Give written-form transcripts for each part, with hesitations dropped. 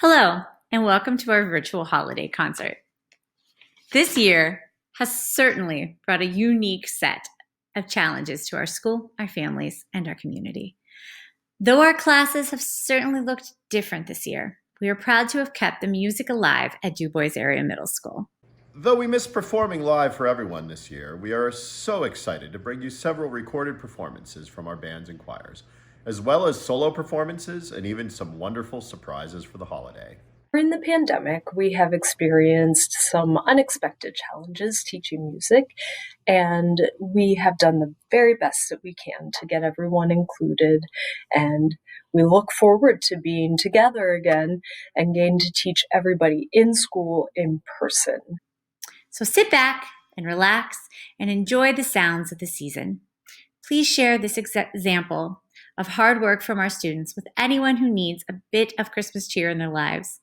Hello, and welcome to our virtual holiday concert. This year has certainly brought a unique set of challenges to our school, our families, and our community. Though our classes have certainly looked different this year, we are proud to have kept the music alive at DuBois Area Middle School. Though we miss performing live for everyone this year, we are so excited to bring you several recorded performances from our bands and choirs, as well as solo performances and even some wonderful surprises for the holiday. During the pandemic, we have experienced some unexpected challenges teaching music, and we have done the very best that we can to get everyone included. And we look forward to being together again and getting to teach everybody in school in person. So sit back and relax and enjoy the sounds of the season. Please share this example of hard work from our students with anyone who needs a bit of Christmas cheer in their lives.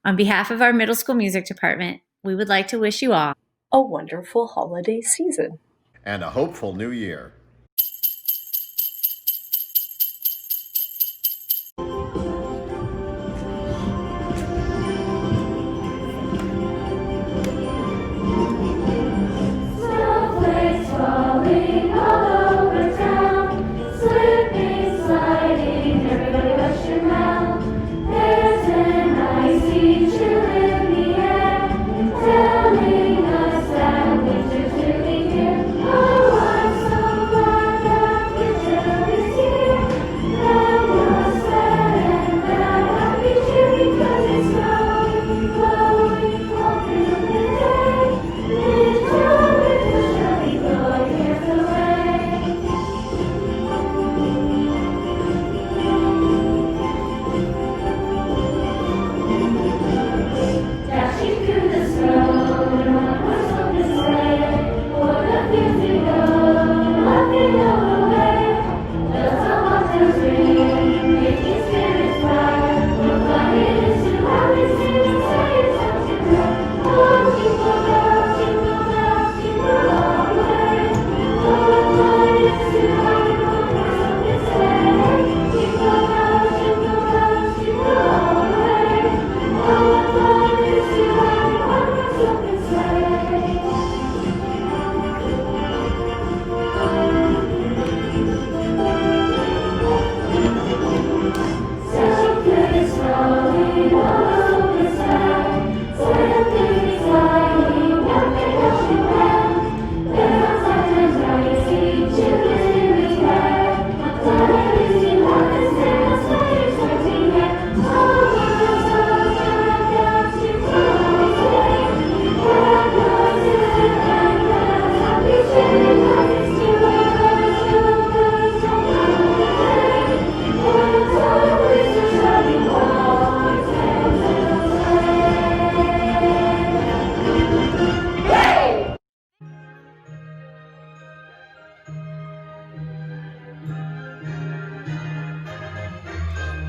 On behalf of our middle school music department, we would like to wish you all a wonderful holiday season and a hopeful new year.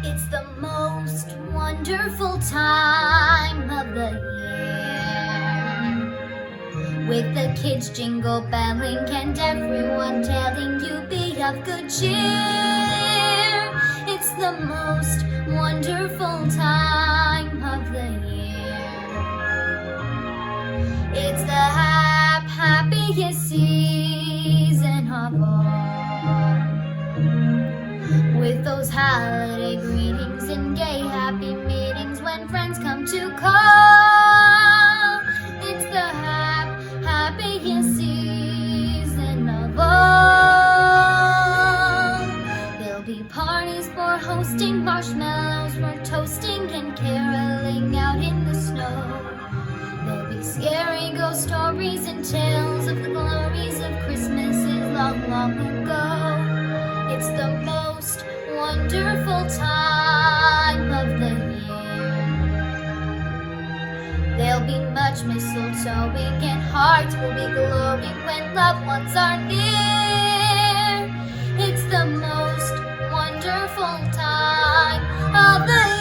It's the most wonderful time of the year, with the kids jingle belling and everyone telling you be of good cheer. It's the most wonderful time of the year. It's the happiest season of all, with those holiday greetings and gay happy meetings when friends come to call. It's the happiest season of all. There'll be parties for hosting, marshmallows for toasting, and caroling out in the snow. There'll be scary ghost stories and tales of the glories of Christmases long, long ago. It's the most wonderful time of the year. There'll be much mistletoeing and hearts will be glowing when loved ones are near. It's the most wonderful time of the year.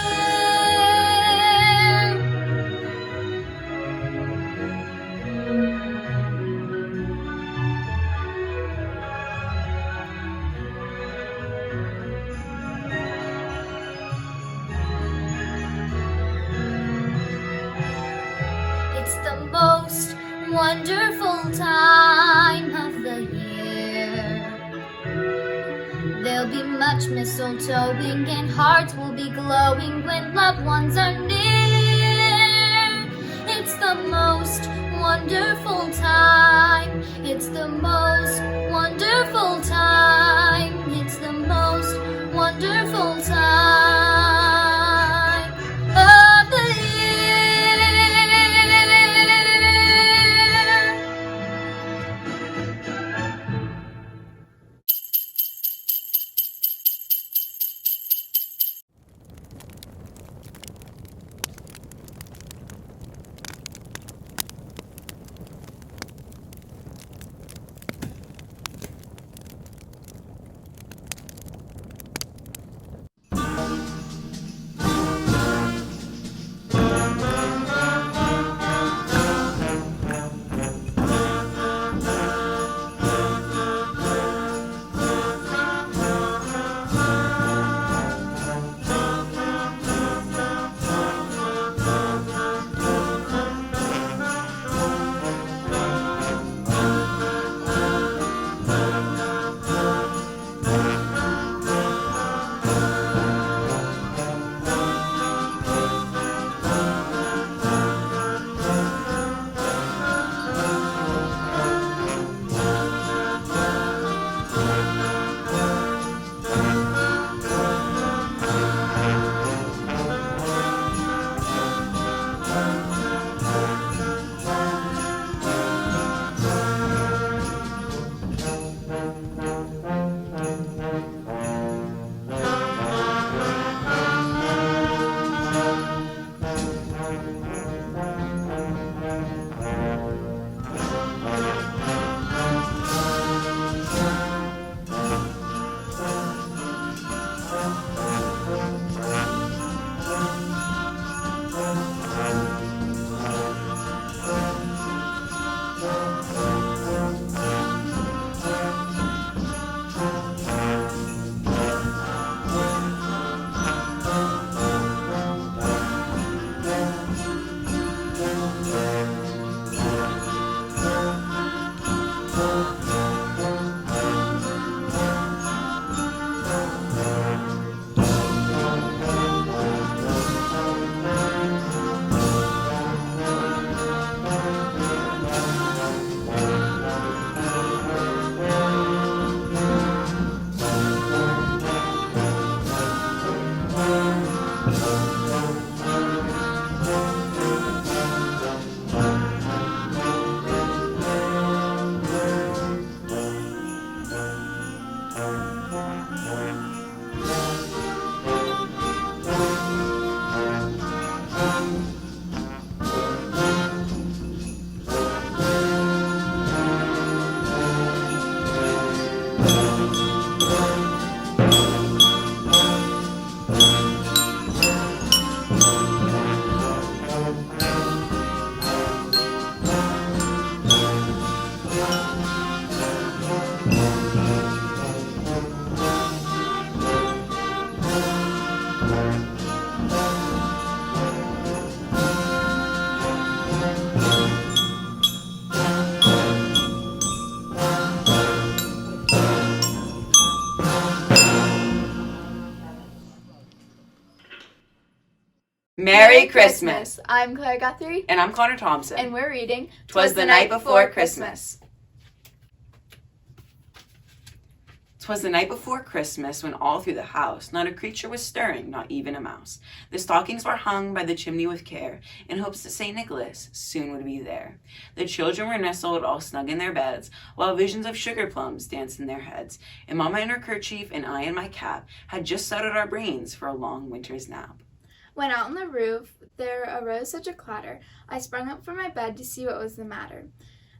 There'll be much mistletoeing and hearts will be glowing when loved ones are near. It's the most wonderful time. It's the most wonderful time. It's the most wonderful time of the year. Merry Christmas! I'm Claire Guthrie. And I'm Connor Thompson. And we're reading 'Twas the Night Before Christmas. 'Twas the night before Christmas when all through the house not a creature was stirring, not even a mouse. The stockings were hung by the chimney with care, in hopes that St. Nicholas soon would be there. The children were nestled all snug in their beds, while visions of sugar plums danced in their heads. And Mama in her kerchief and I in my cap had just settled our brains for a long winter's nap. When out on the roof there arose such a clatter, I sprung up from my bed to see what was the matter.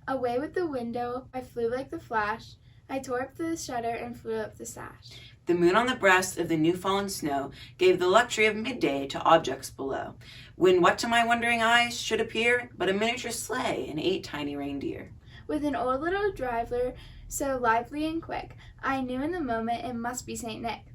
Away with the window I flew like the flash, I tore up the shutter and flew up the sash. The moon on the breast of the new-fallen snow gave the luxury of midday to objects below, when what to my wondering eyes should appear but a miniature sleigh and 8 tiny reindeer. With an old little driver so lively and quick, I knew in the moment it must be St. Nick.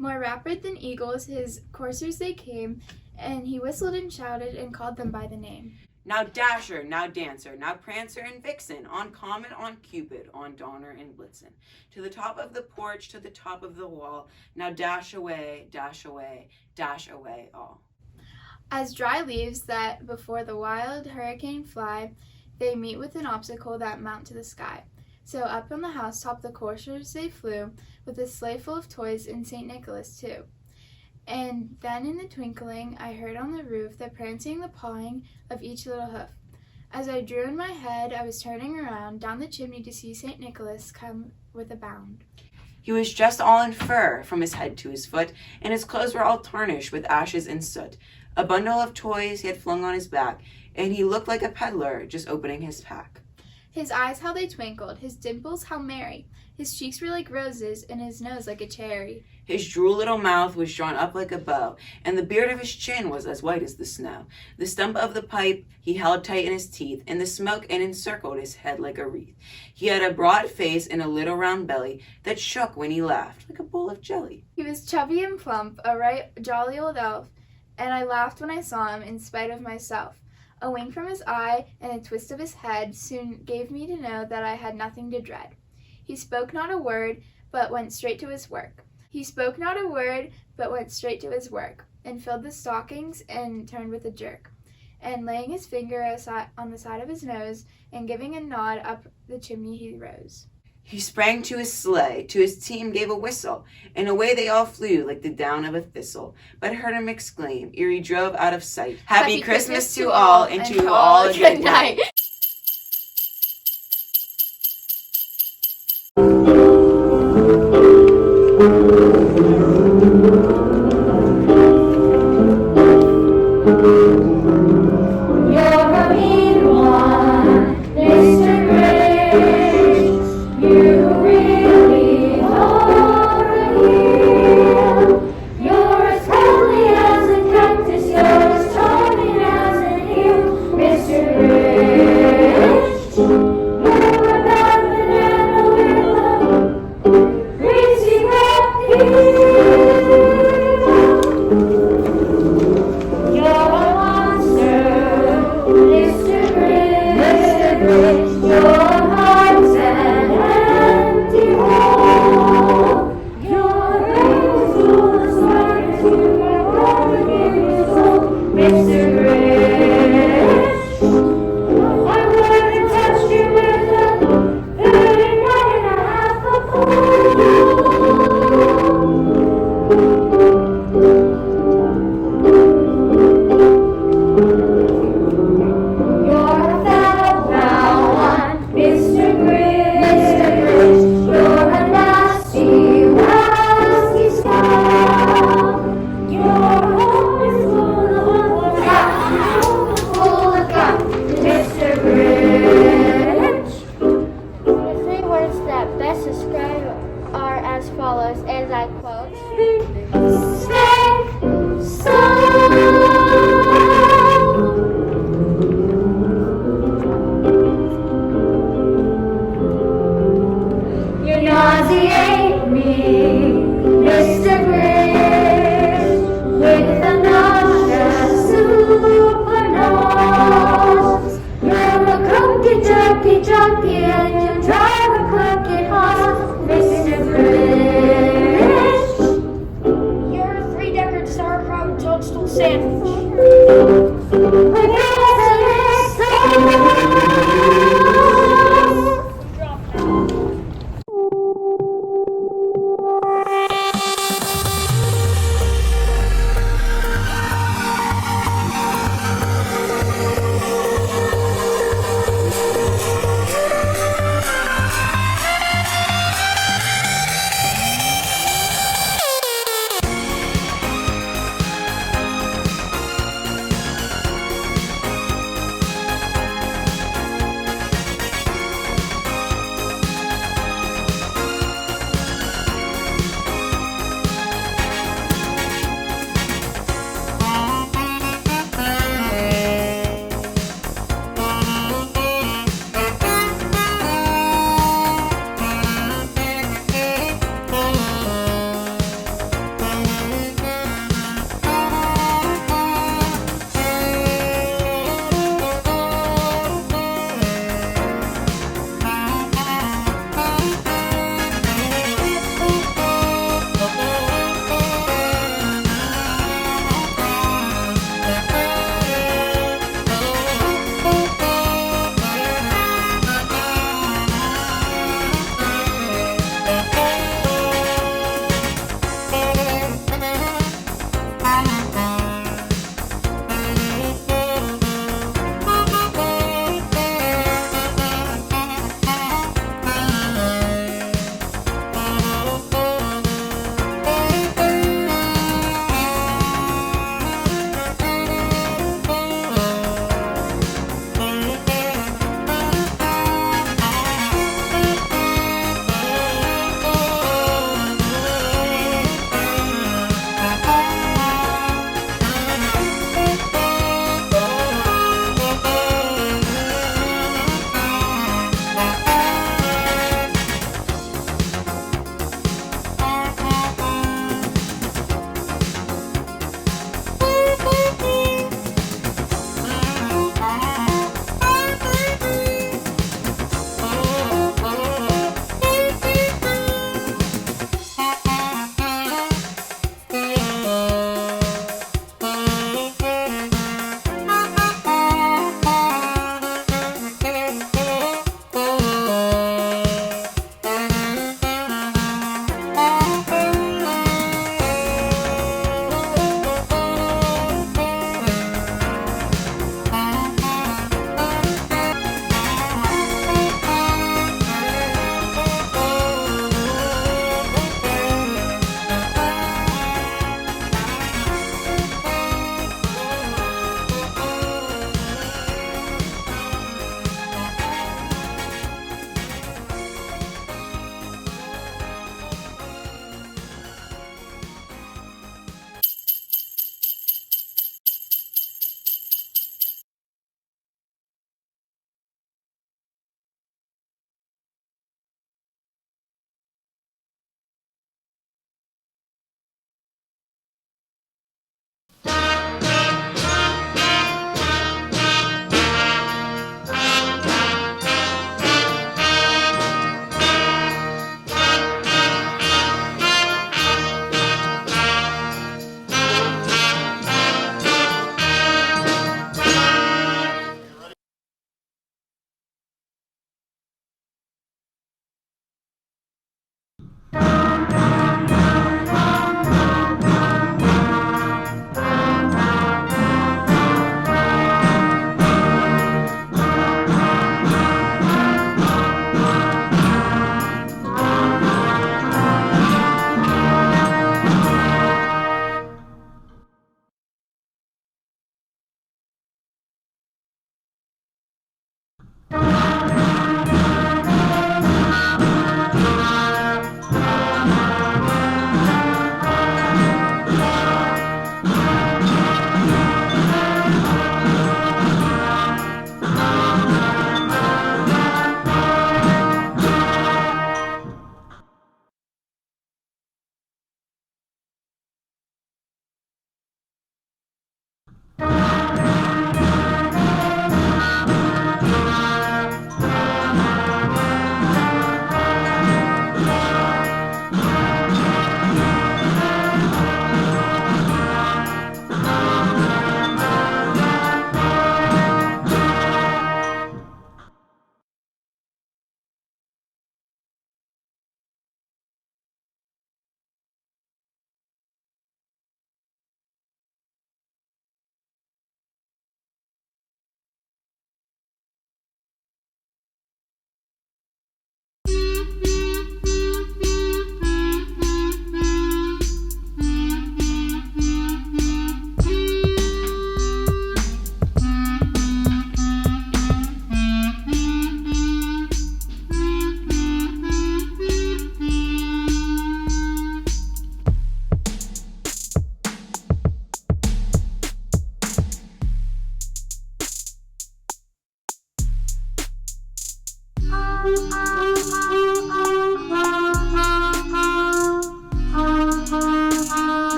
More rapid than eagles his coursers they came, and he whistled and shouted and called them by the name. Now Dasher, now Dancer, now Prancer and Vixen, on Comet, on Cupid, on Donner and Blitzen. To the top of the porch, to the top of the wall, now dash away, dash away, dash away all. As dry leaves that before the wild hurricane fly, they meet with an obstacle that mount to the sky. So up on the housetop the coursers they flew, with a sleigh full of toys and St. Nicholas too. And then in the twinkling I heard on the roof the prancing, the pawing of each little hoof. As I drew in my head, I was turning around down the chimney to see St. Nicholas come with a bound. He was dressed all in fur from his head to his foot, and his clothes were all tarnished with ashes and soot. A bundle of toys he had flung on his back, and he looked like a peddler just opening his pack. His eyes how they twinkled, his dimples how merry, his cheeks were like roses, and his nose like a cherry. His droll little mouth was drawn up like a bow, and the beard of his chin was as white as the snow. The stump of the pipe he held tight in his teeth, and the smoke encircled his head like a wreath. He had a broad face and a little round belly that shook when he laughed like a bowl of jelly. He was chubby and plump, a right jolly old elf, and I laughed when I saw him in spite of myself. A wink from his eye and a twist of his head soon gave me to know that I had nothing to dread. He spoke not a word, but went straight to his work. He spoke not a word, but went straight to his work, and filled the stockings and turned with a jerk. And laying his finger on the side of his nose, and giving a nod up the chimney he rose. He sprang to his sleigh, to his team gave a whistle, and away they all flew like the down of a thistle. But heard him exclaim, ere he drove out of sight, Happy Christmas to all, and to all a good night.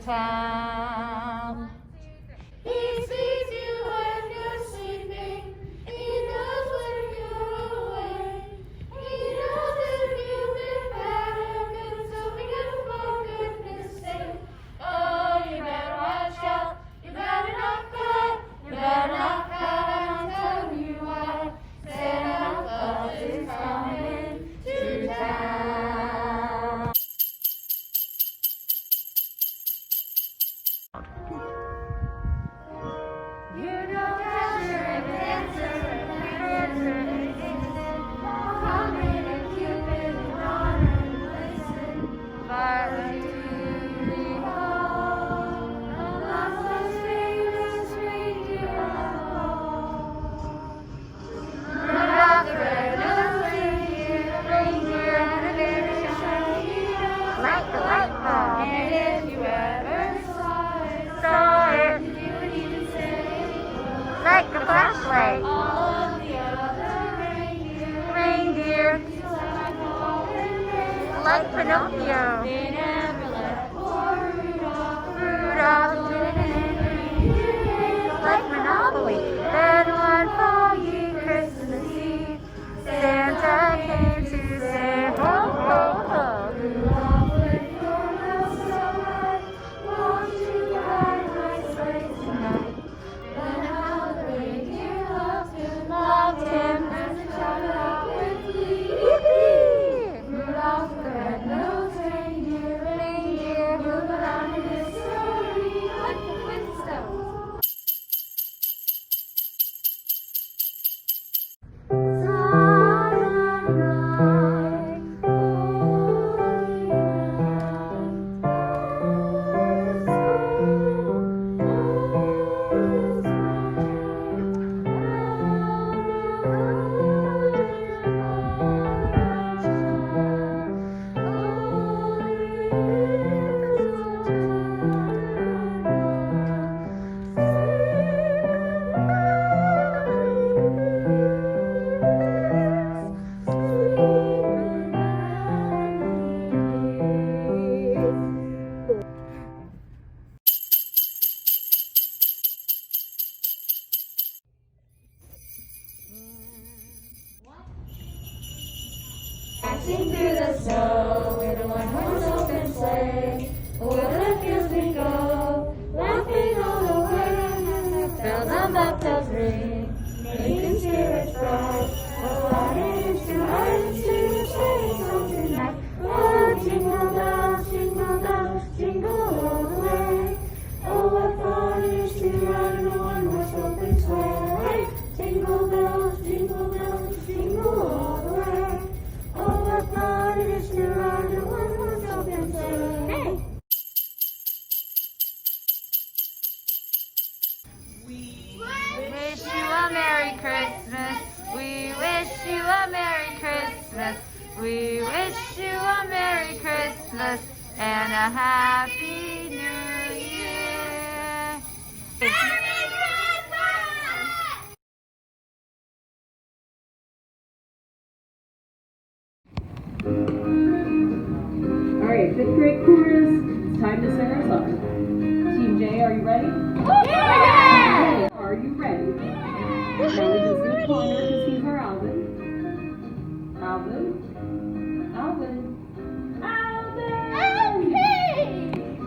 town. He sees you when you're sleeping. He knows when you're awake. He knows if you've been bad or good, so forgive for goodness sake. Oh, you better watch out. You better not cry. You better not cry. I'll tell you why. Santa Claus is coming to town. You don't answer and answer and answer and listen. Comet and Cupid and honor and listen. But do you recall the most famous reindeer of all? Rudolph the red-nosed reindeer had a very shiny nose, Like the light bulb. and if you ever Saw it you would even say, like a flashlight. all of the other Reindeer like Pinocchio. they never let poor Rudolph like Monopoly. Then one foggy Christmas Eve, Santa came to say ho ho ho. Rudolph, with your nose so high, won't you ride my sleigh tonight? Then how the reindeer loved him as they shouted out with glee. Yippee! Rudolph the red-nosed reindeer, moving on in his story like the Flintstones. Dancing through the snow with a one-horse open sleigh, o'er the fields we go, laughing all the way. Bells on bobtails ring, making spirits bright. Oh, what it is to ride to sleigh song tonight. Oh, jingle bells, jingle all the way. Oh, what fun it is to ride in a one-horse open sleigh. Jingle bells, jingle all the way. Oh, what fun it is to ride in a one-horse open sleigh. Hey! Wish you a Merry Christmas. We wish you a Merry Christmas. We wish you a Merry Christmas and a Happy New Year. All right, fifth grade chorus. It's time to sing our song. Team J, are you ready? Yeah! Are you ready? Now we just need Connor because he's our Alvin. Alvin.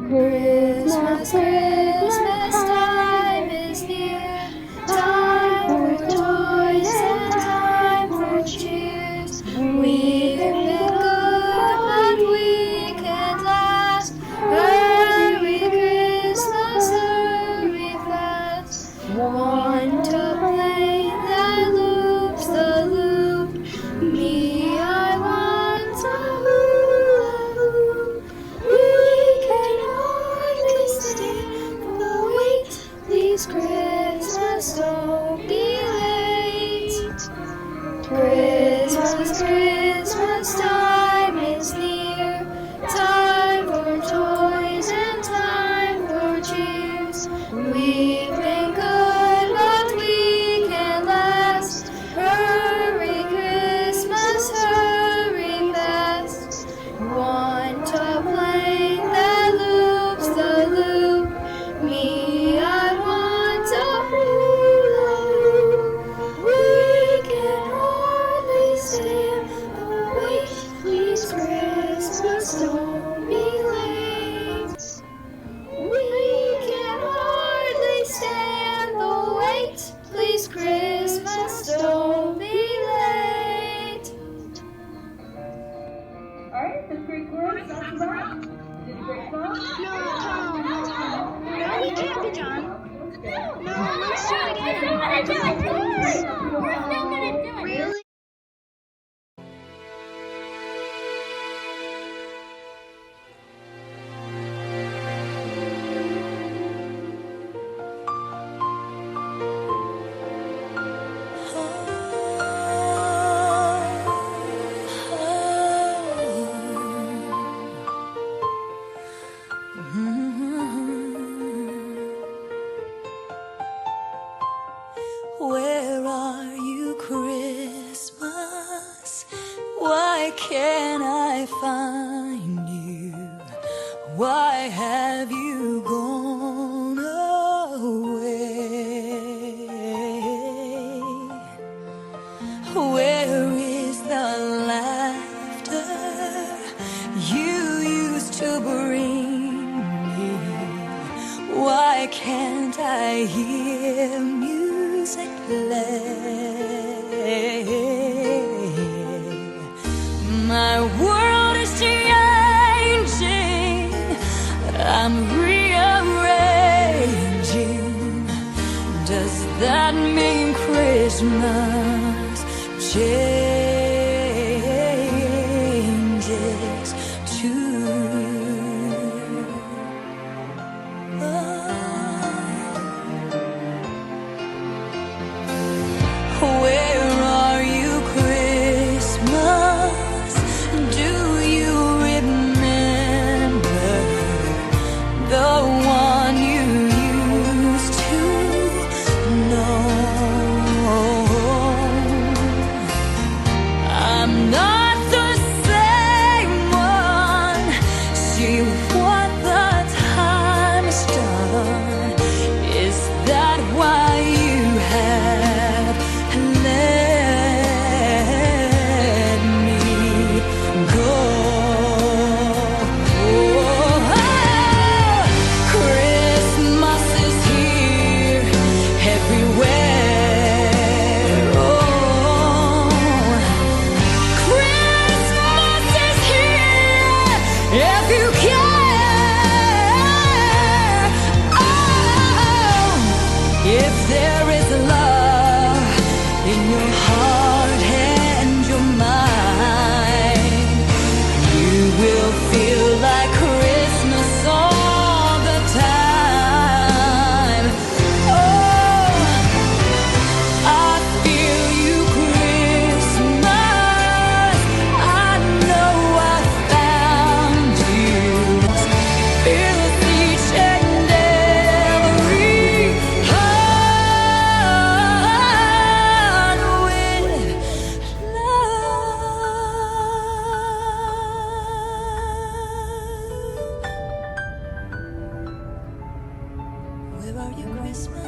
Christmas, Christmas time is near. Time for toys and time for cheers. We've been good, but we can't last. Hurry, Christmas, hurry fast. Want a plane that loops the loop. Me, I want a hula hoop. We can hardly stand the wait. Please, Christmas, don't be late. Christmas, Christmas time is near. Time for toys and time for cheers. We've been good, but we can't last. Hurry, Christmas, hurry fast. Want a plane that loops the loop. Why can't I find you? Why have you gone away? Where is the laughter you used to bring me? Why can't I hear music play? My world is changing, I'm rearranging. Does that mean Christmas changes too? Where are you, Christmas? Do you remember the one you used to know? I'm not the same one. See what the time has done. Is that why you have let me go? Christmas is here everywhere. Oh, Christmas is here if you care. Oh, if there is love in your heart and your mind, you will feel like Christmas all the time. Oh, I feel you, Christmas. I know I found you. Fills each and every heart with love. Where are you, Christmas?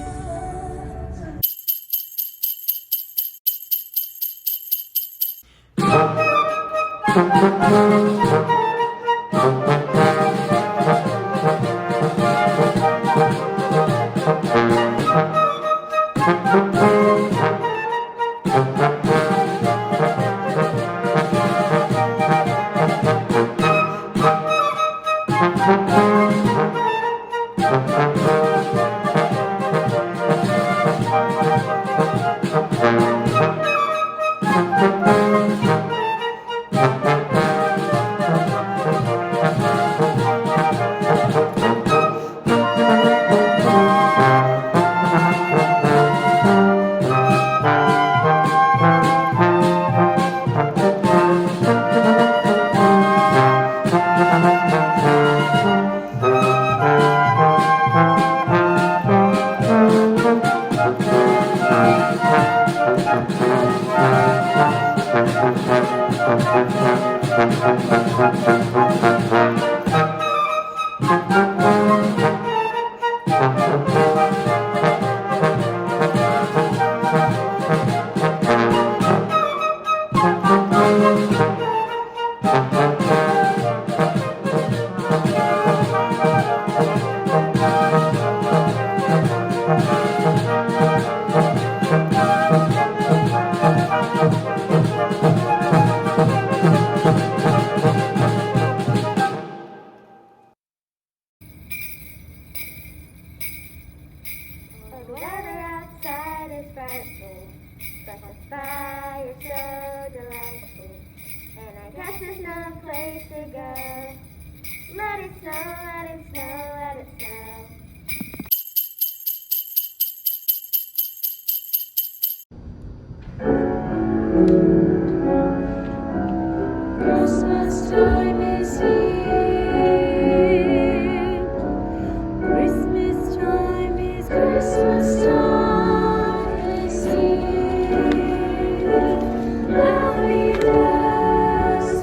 The weather outside is frightful, but the fire's so delightful. And I guess there's no place to go. Let it snow, let it snow, let it snow. Christmas time is here. Christmas time is Christmas time is here. Happy days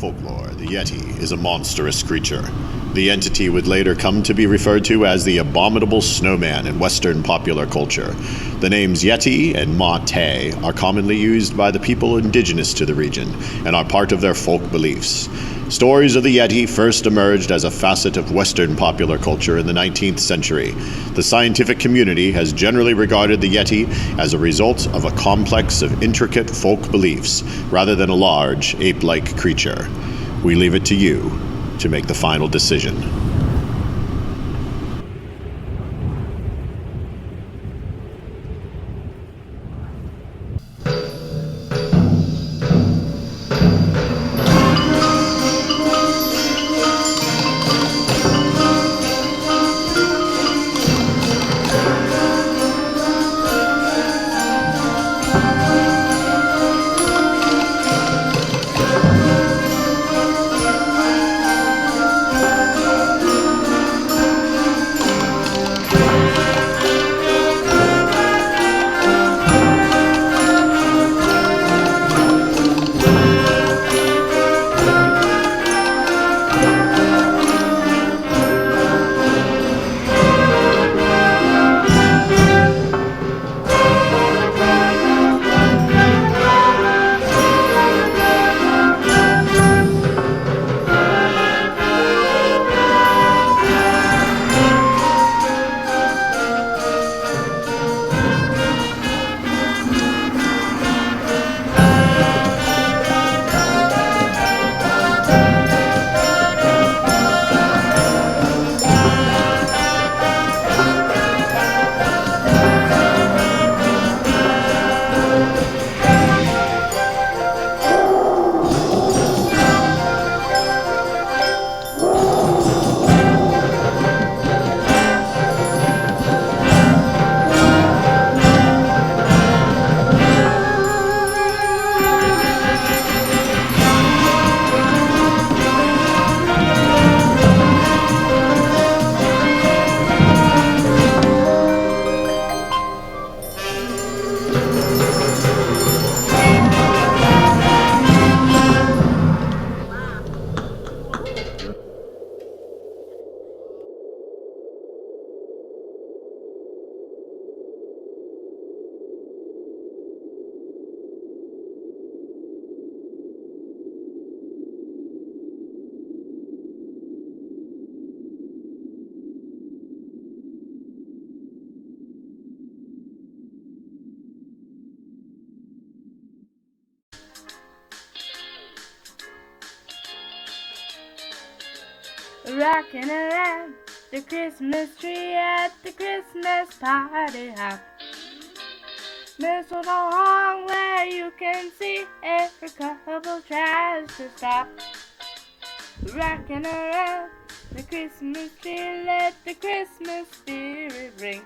folklore, the Yeti is a monstrous creature. The entity would later come to be referred to as the abominable snowman in Western popular culture. The names Yeti and Ma-Te are commonly used by the people indigenous to the region and are part of their folk beliefs. Stories of the Yeti first emerged as a facet of Western popular culture in the 19th century. The scientific community has generally regarded the Yeti as a result of a complex of intricate folk beliefs rather than a large, ape-like creature. We leave it to you to make the final decision. Rocking around the Christmas tree at the Christmas party hop. Mistletoe hung where you can see every couple tries to stop. Rocking around the Christmas tree, let the Christmas spirit ring.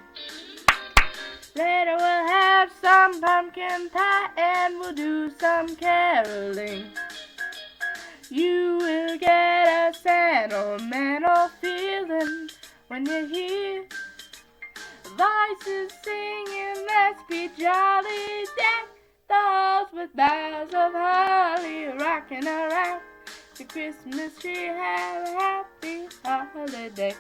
Later we'll have some pumpkin pie and we'll do some caroling. You will get a sentimental feeling when you hear voices singing, let's be jolly, deck the halls with boughs of holly, rocking around the Christmas tree, have a happy holiday.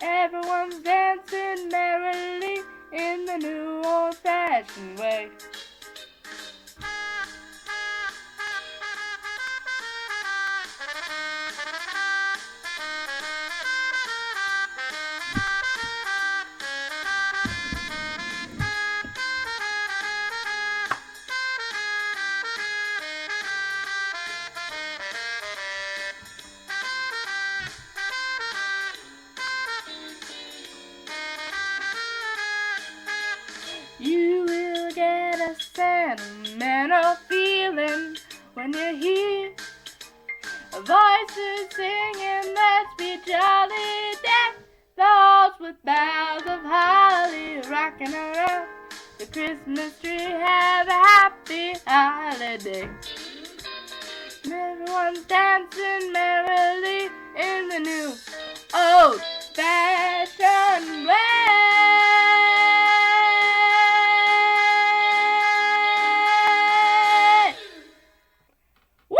Everyone's dancing merrily in the new old-fashioned way. You will get a sentimental feeling when you hear voices singing, let's be jolly, deck the halls with boughs of holly, rocking around the Christmas tree, have a happy holiday. Everyone's dancing merrily in the new old-fashioned way. Woo!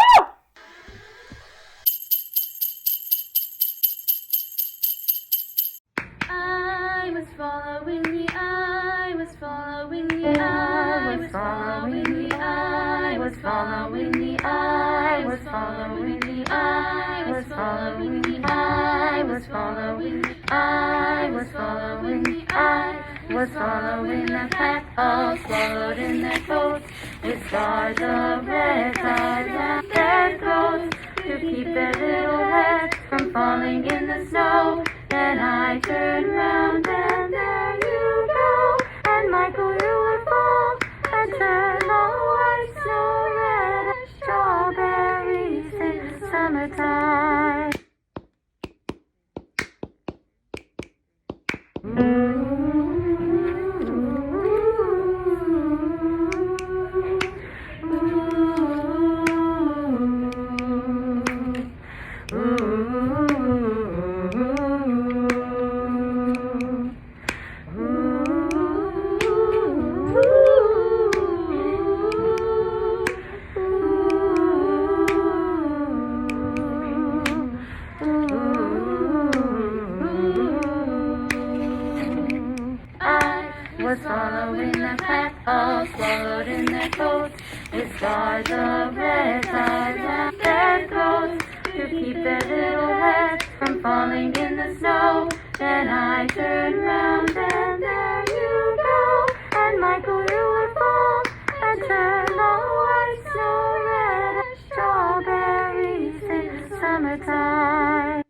following the eye, was following the eye, was following the eye, was following the eye, was following the eye, was following the eye, was following the eye, was following the eye, was following the pack, all swallowed in their coats, with scars of red tied round their throats, to keep their little heads from falling in the snow. Then I turned round and there you go, and Michael, you would fall and turn the white snow red as strawberries in summertime. Was following the pack, all swallowed in their coats, with scars of red tied round their throats, to keep their little heads from falling in the snow. Then I turned round and there you go, and Michael, you would fall and turn the white snow red as strawberries in summertime.